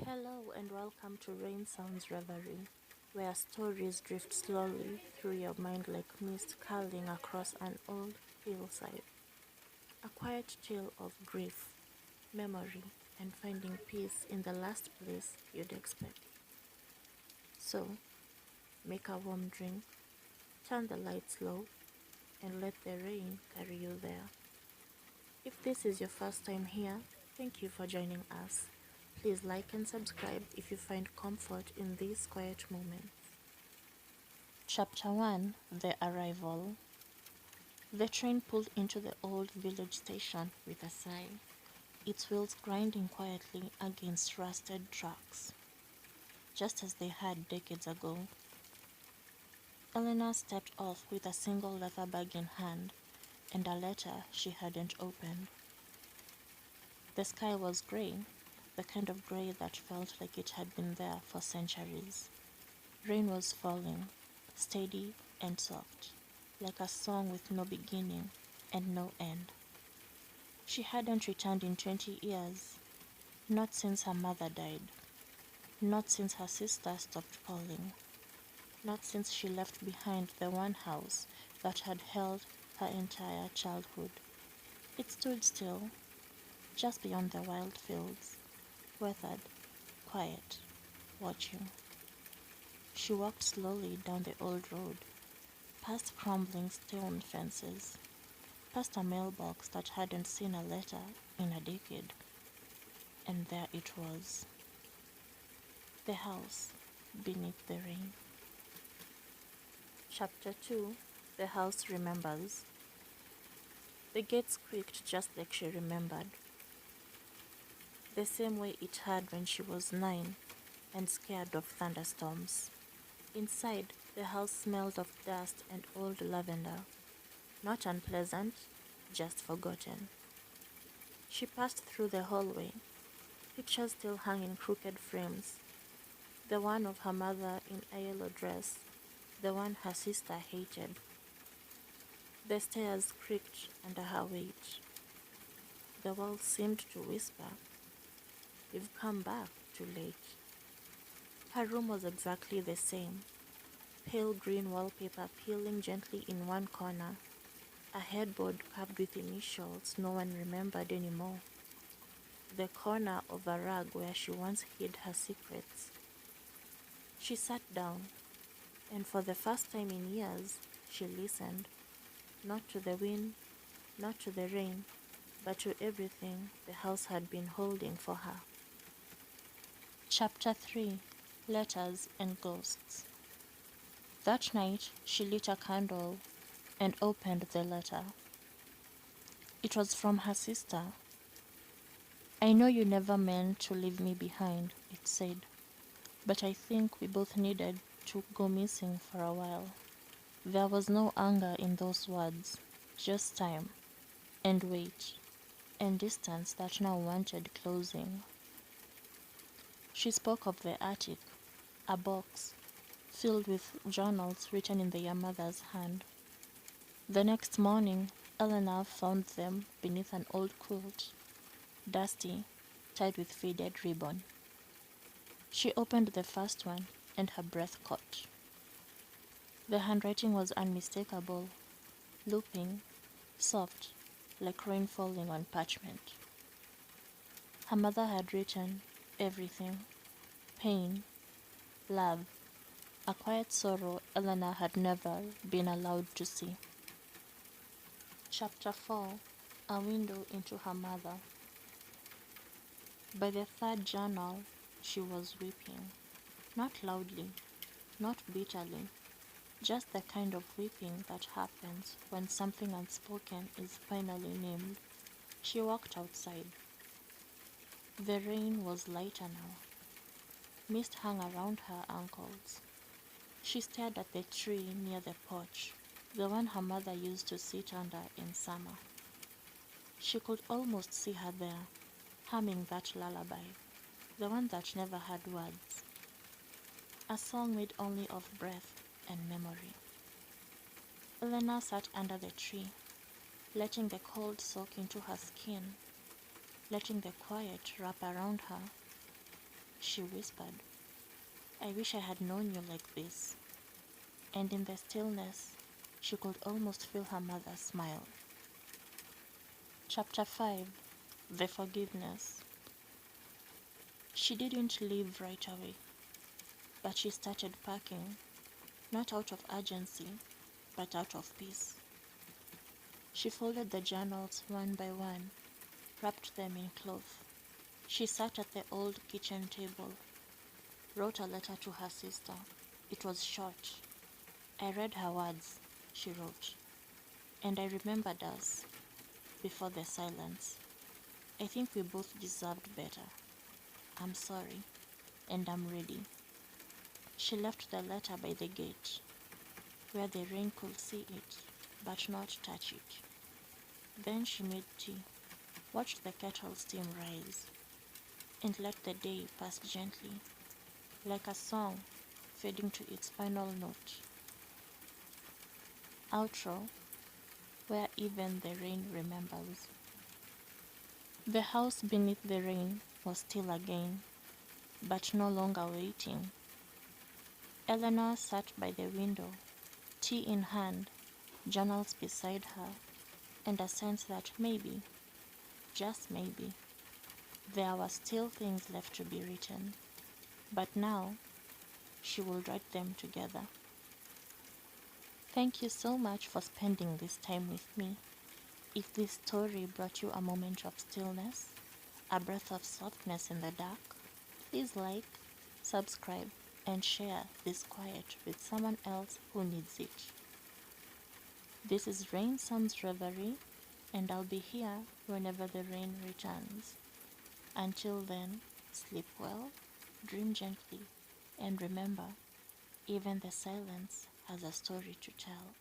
Hello and welcome to Rain Sounds Reverie, where stories drift slowly through your mind like mist curling across an old hillside. A quiet tale of grief, memory, and finding peace in the last place you'd expect. So, make a warm drink, turn the lights low, and let the rain carry you there. If this is your first time here, thank you for joining us. Please like and subscribe if you find comfort in these quiet moments. Chapter 1: The Arrival. The train pulled into the old village station with a sigh, its wheels grinding quietly against rusted tracks, just as they had decades ago. Eleanor stepped off with a single leather bag in hand and a letter she hadn't opened. The sky was grey, the kind of grey that felt like it had been there for centuries. Rain was falling, steady and soft, like a song with no beginning and no end. She hadn't returned in 20 years, not since her mother died, not since her sister stopped calling, not since she left behind the one house that had held her entire childhood. It stood still, just beyond the wild fields, weathered, quiet, watching. She walked slowly down the old road, past crumbling stone fences, past a mailbox that hadn't seen a letter in a decade. And there it was. The house beneath the rain. Chapter 2: The House Remembers. The gate squeaked just like she remembered. The same way it had when she was 9 and scared of thunderstorms. Inside, the house smelled of dust and old lavender. Not unpleasant, just forgotten. She passed through the hallway, pictures still hung in crooked frames. The one of her mother in a yellow dress, the one her sister hated. The stairs creaked under her weight. The walls seemed to whisper, "You've come back too late." Her room was exactly the same. Pale green wallpaper peeling gently in one corner, a headboard carved with initials no one remembered anymore. The corner of a rug where she once hid her secrets. She sat down, and for the first time in years, she listened, not to the wind, not to the rain, but to everything the house had been holding for her. Chapter 3: Letters and Ghosts. That night, she lit a candle and opened the letter. It was from her sister. "I know you never meant to leave me behind," it said, "but I think we both needed to go missing for a while." There was no anger in those words, just time, and wait, and distance that now wanted closing. She spoke of the attic, a box filled with journals written in their mother's hand. The next morning, Eleanor found them beneath an old quilt, dusty, tied with faded ribbon. She opened the first one, and her breath caught. The handwriting was unmistakable, looping, soft, like rain falling on parchment. Her mother had written everything: pain, love, a quiet sorrow Eleanor had never been allowed to see. Chapter 4: A Window into Her Mother. By the third journal, she was weeping. Not loudly, not bitterly, just the kind of weeping that happens when something unspoken is finally named. She walked outside. The rain was lighter now. Mist hung around her ankles. She stared at the tree near the porch, the one her mother used to sit under in summer. She could almost see her there, humming that lullaby, the one that never had words. A song made only of breath and memory. Eleanor sat under the tree, letting the cold soak into her skin, letting the quiet wrap around her. she whispered. I wish I had known you like this. And in the stillness, she could almost feel her mother's smile. Chapter 5. The Forgiveness. She didn't leave right away, but she started packing, not out of urgency, but out of peace. She folded the journals one by one, wrapped them in cloth. She sat at the old kitchen table, wrote a letter to her sister. It was short. I read her words, she wrote, and I remembered us before the silence. I think we both deserved better. I'm sorry, and I'm ready. She left the letter by the gate, where the rain could see it, but not touch it. Then she made tea, watched the kettle steam rise, and let the day pass gently, like a song fading to its final note. Outro, where even the rain remembers. The house beneath the rain was still again, but no longer waiting. Eleanor sat by the window, tea in hand, journals beside her, and a sense that maybe, just maybe, there were still things left to be written. But now, she will write them together. Thank you so much for spending this time with me. If this story brought you a moment of stillness, a breath of softness in the dark, please like, subscribe, and share this quiet with someone else who needs it. This is Rain Sounds Reverie, and I'll be here whenever the rain returns. Until then, sleep well, dream gently, and remember, even the silence has a story to tell.